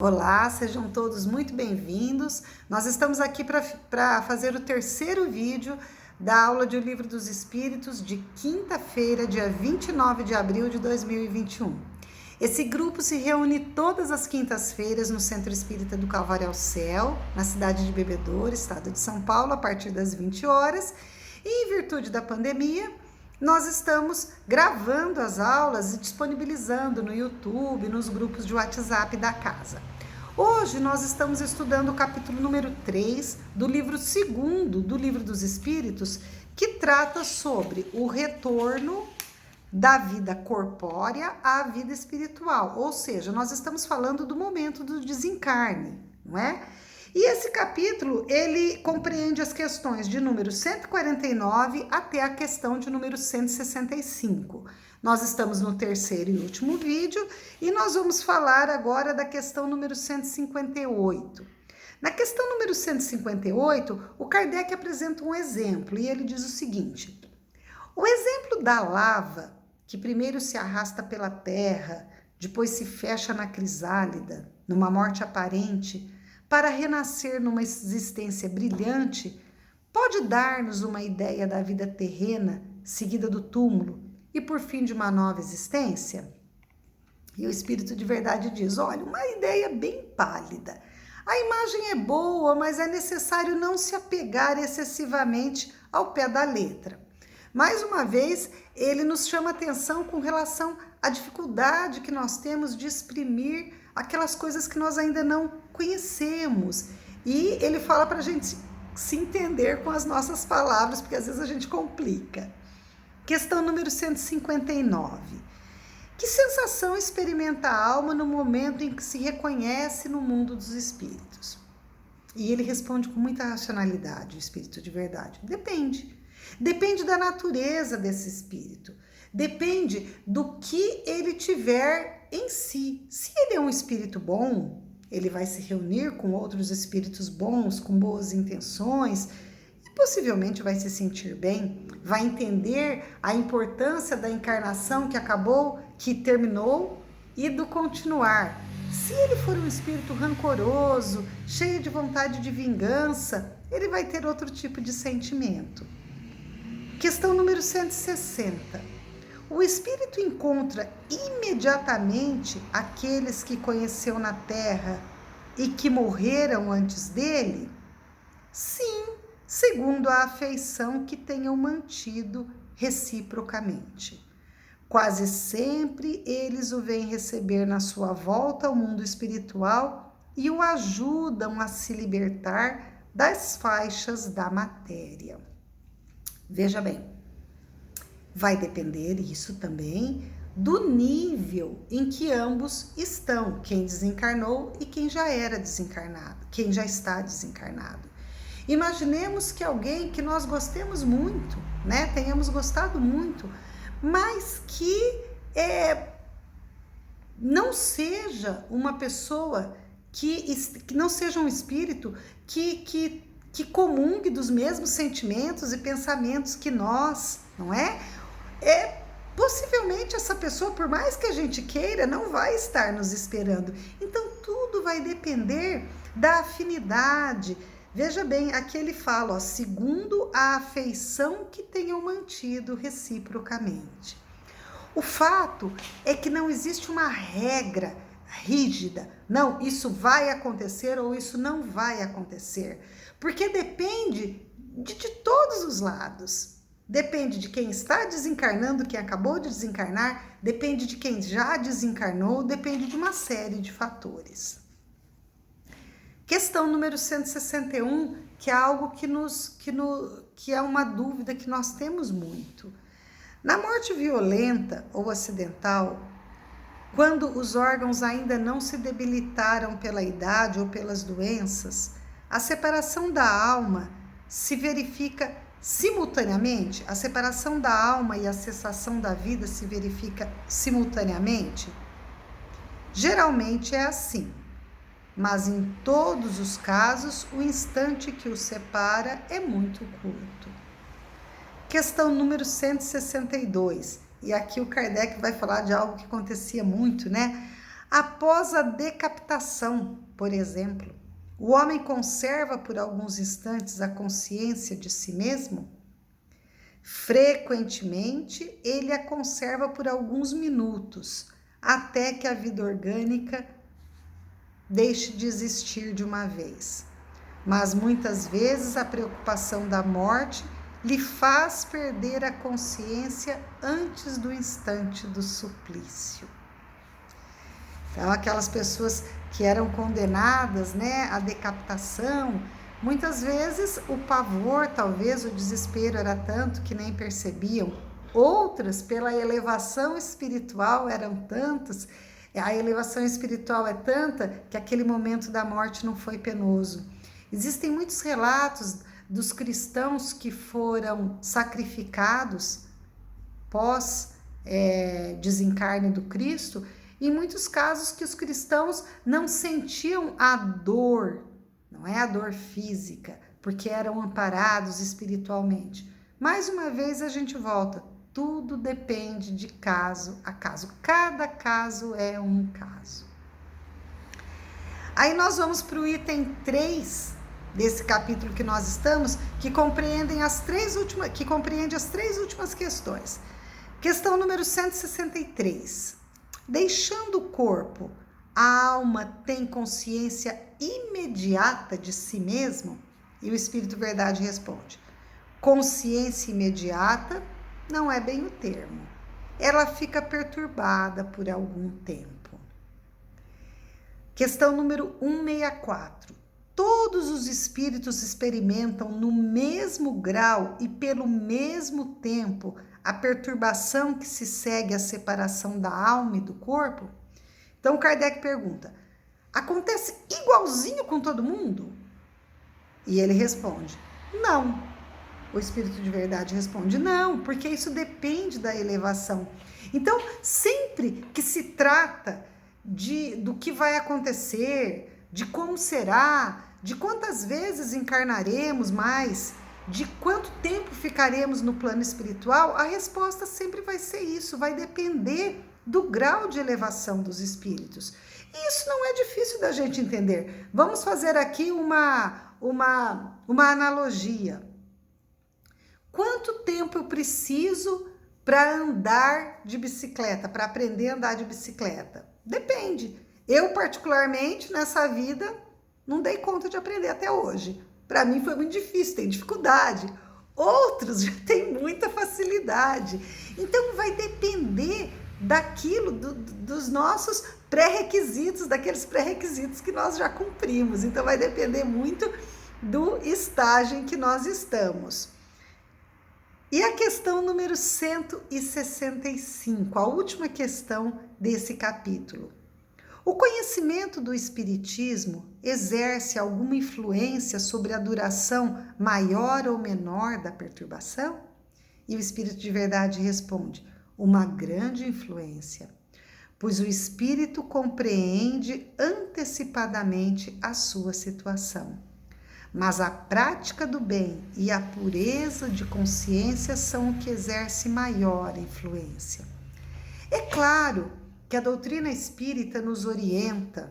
Olá, sejam todos muito bem-vindos. Nós estamos aqui para fazer o terceiro vídeo da aula de O Livro dos Espíritos de quinta-feira, dia 29 de abril de 2021. Esse grupo se reúne todas as quintas-feiras no Centro Espírita do Calvário ao Céu, na cidade de Bebedouro, estado de São Paulo, a partir das 20 horas. E em virtude da pandemia, nós estamos gravando as aulas e disponibilizando no YouTube, nos grupos de WhatsApp da casa. Hoje nós estamos estudando o capítulo número 3 do livro 2º do Livro dos Espíritos, que trata sobre o retorno da vida corpórea à vida espiritual. Ou seja, nós estamos falando do momento do desencarne, não é? E esse capítulo, ele compreende as questões de número 149 até a questão de número 165. Nós estamos no terceiro e último vídeo e nós vamos falar agora da questão número 158. Na questão número 158, o Kardec apresenta um exemplo e ele diz o seguinte: o exemplo da lava, que primeiro se arrasta pela terra, depois se fecha na crisálida, numa morte aparente, para renascer numa existência brilhante, pode dar-nos uma ideia da vida terrena, seguida do túmulo, e por fim de uma nova existência? E o Espírito de Verdade diz: olha, uma ideia bem pálida. A imagem é boa, mas é necessário não se apegar excessivamente ao pé da letra. Mais uma vez, ele nos chama atenção com relação à dificuldade que nós temos de exprimir aquelas coisas que nós ainda não conhecemos. E ele fala para a gente se entender com as nossas palavras, porque às vezes a gente complica. Questão número 159. Que sensação experimenta a alma no momento em que se reconhece no mundo dos espíritos? E ele responde com muita racionalidade, o Espírito de Verdade. Depende. Depende da natureza desse espírito. Depende do que ele tiver em si. Se ele é um espírito bom, ele vai se reunir com outros espíritos bons, com boas intenções, e possivelmente vai se sentir bem, vai entender a importância da encarnação que acabou, que terminou, e do continuar. Se ele for um espírito rancoroso, cheio de vontade de vingança, ele vai ter outro tipo de sentimento. Questão número 160. O espírito encontra imediatamente aqueles que conheceu na terra e que morreram antes dele? Sim, segundo a afeição que tenham mantido reciprocamente. Quase sempre eles o vêm receber na sua volta ao mundo espiritual e o ajudam a se libertar das faixas da matéria. Veja bem, vai depender isso também do nível em que ambos estão, quem desencarnou e quem já era desencarnado, quem já está desencarnado. Imaginemos que alguém que nós gostemos muito, né, tenhamos gostado muito, mas que não seja uma pessoa que não seja um espírito que comungue dos mesmos sentimentos e pensamentos que nós, não é? Possivelmente essa pessoa, por mais que a gente queira, não vai estar nos esperando. Então tudo vai depender da afinidade. Veja bem, aqui ele fala, ó, segundo a afeição que tenham mantido reciprocamente. O fato é que não existe uma regra rígida. Não, isso vai acontecer ou isso não vai acontecer. Porque depende de todos os lados. Depende de quem está desencarnando, quem acabou de desencarnar, depende de quem já desencarnou, depende de uma série de fatores. Questão número 161, que é algo que é uma dúvida que nós temos muito. Na morte violenta ou acidental, quando os órgãos ainda não se debilitaram pela idade ou pelas doenças, a separação da alma se verifica simultaneamente? A separação da alma e a cessação da vida se verifica simultaneamente? Geralmente é assim, mas em todos os casos, o instante que os separa é muito curto. Questão número 162. E aqui o Kardec vai falar de algo que acontecia muito, né? Após a decapitação, por exemplo, o homem conserva por alguns instantes a consciência de si mesmo? Frequentemente, ele a conserva por alguns minutos, até que a vida orgânica deixe de existir de uma vez. Mas muitas vezes a preocupação da morte lhe faz perder a consciência antes do instante do suplício. Então, aquelas pessoas que eram condenadas, à decapitação, muitas vezes o pavor, talvez o desespero era tanto que nem percebiam. Outras, pela elevação espiritual, eram tantas, a elevação espiritual é tanta que aquele momento da morte não foi penoso. Existem muitos relatos dos cristãos que foram sacrificados pós desencarne do Cristo, em muitos casos que os cristãos não sentiam a dor, não é a dor física, porque eram amparados espiritualmente. Mais uma vez a gente volta, tudo depende de caso a caso, cada caso é um caso. Aí nós vamos para o item 3 desse capítulo que nós estamos, que compreende as três últimas questões. Questão número 163. Deixando o corpo, a alma tem consciência imediata de si mesmo? E o Espírito Verdade responde: consciência imediata não é bem o termo. Ela fica perturbada por algum tempo. Questão número 164. Todos os espíritos experimentam no mesmo grau e pelo mesmo tempo a perturbação que se segue à separação da alma e do corpo? Então Kardec pergunta: acontece igualzinho com todo mundo? E ele responde: não. O Espírito de Verdade responde: não, porque isso depende da elevação. Então, sempre que se trata do que vai acontecer, de como será, de quantas vezes encarnaremos mais, de quanto tempo ficaremos no plano espiritual, a resposta sempre vai ser isso, vai depender do grau de elevação dos espíritos. E isso não é difícil da gente entender. Vamos fazer aqui uma analogia. Quanto tempo eu preciso para andar de bicicleta, para aprender a andar de bicicleta? Depende. Eu, particularmente, nessa vida, não dei conta de aprender até hoje. Para mim foi muito difícil, tem dificuldade. Outros já têm muita facilidade. Então vai depender daquilo, dos nossos pré-requisitos, daqueles pré-requisitos que nós já cumprimos. Então vai depender muito do estágio em que nós estamos. E a questão número 165, a última questão desse capítulo. O conhecimento do Espiritismo exerce alguma influência sobre a duração maior ou menor da perturbação? E o Espírito de Verdade responde: uma grande influência, pois o Espírito compreende antecipadamente a sua situação. Mas a prática do bem e a pureza de consciência são o que exerce maior influência. É claro que a doutrina espírita nos orienta,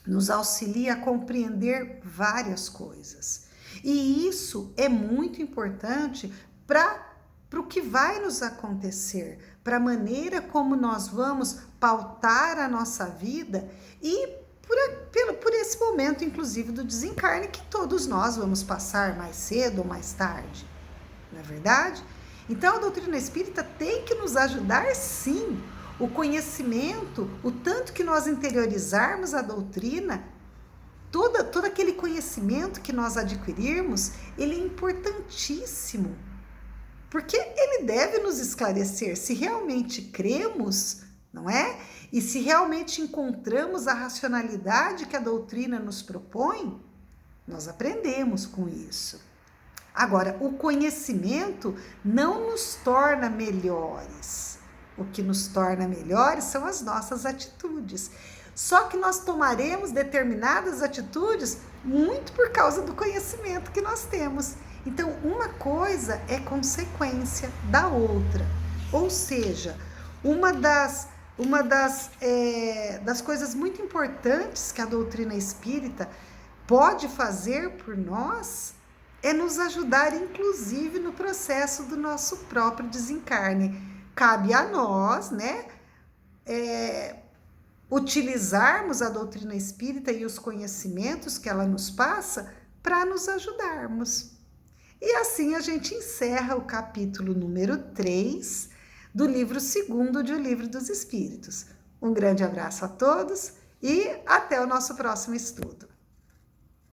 nos auxilia a compreender várias coisas. E isso é muito importante para o que vai nos acontecer, para a maneira como nós vamos pautar a nossa vida e por esse momento, inclusive, do desencarne, que todos nós vamos passar mais cedo ou mais tarde. Não é verdade? Então, a doutrina espírita tem que nos ajudar, sim. O conhecimento, o tanto que nós interiorizarmos a doutrina, todo aquele conhecimento que nós adquirirmos, ele é importantíssimo. Porque ele deve nos esclarecer se realmente cremos, não é? E se realmente encontramos a racionalidade que a doutrina nos propõe, nós aprendemos com isso. Agora, o conhecimento não nos torna melhores. O que nos torna melhores são as nossas atitudes. Só que nós tomaremos determinadas atitudes muito por causa do conhecimento que nós temos. Então, uma coisa é consequência da outra. Ou seja, uma das uma das coisas muito importantes que a doutrina espírita pode fazer por nós é nos ajudar, inclusive, no processo do nosso próprio desencarne. Cabe a nós, né, utilizarmos a doutrina espírita e os conhecimentos que ela nos passa para nos ajudarmos. E assim a gente encerra o capítulo número 3 do livro 2º de O Livro dos Espíritos. Um grande abraço a todos e até o nosso próximo estudo.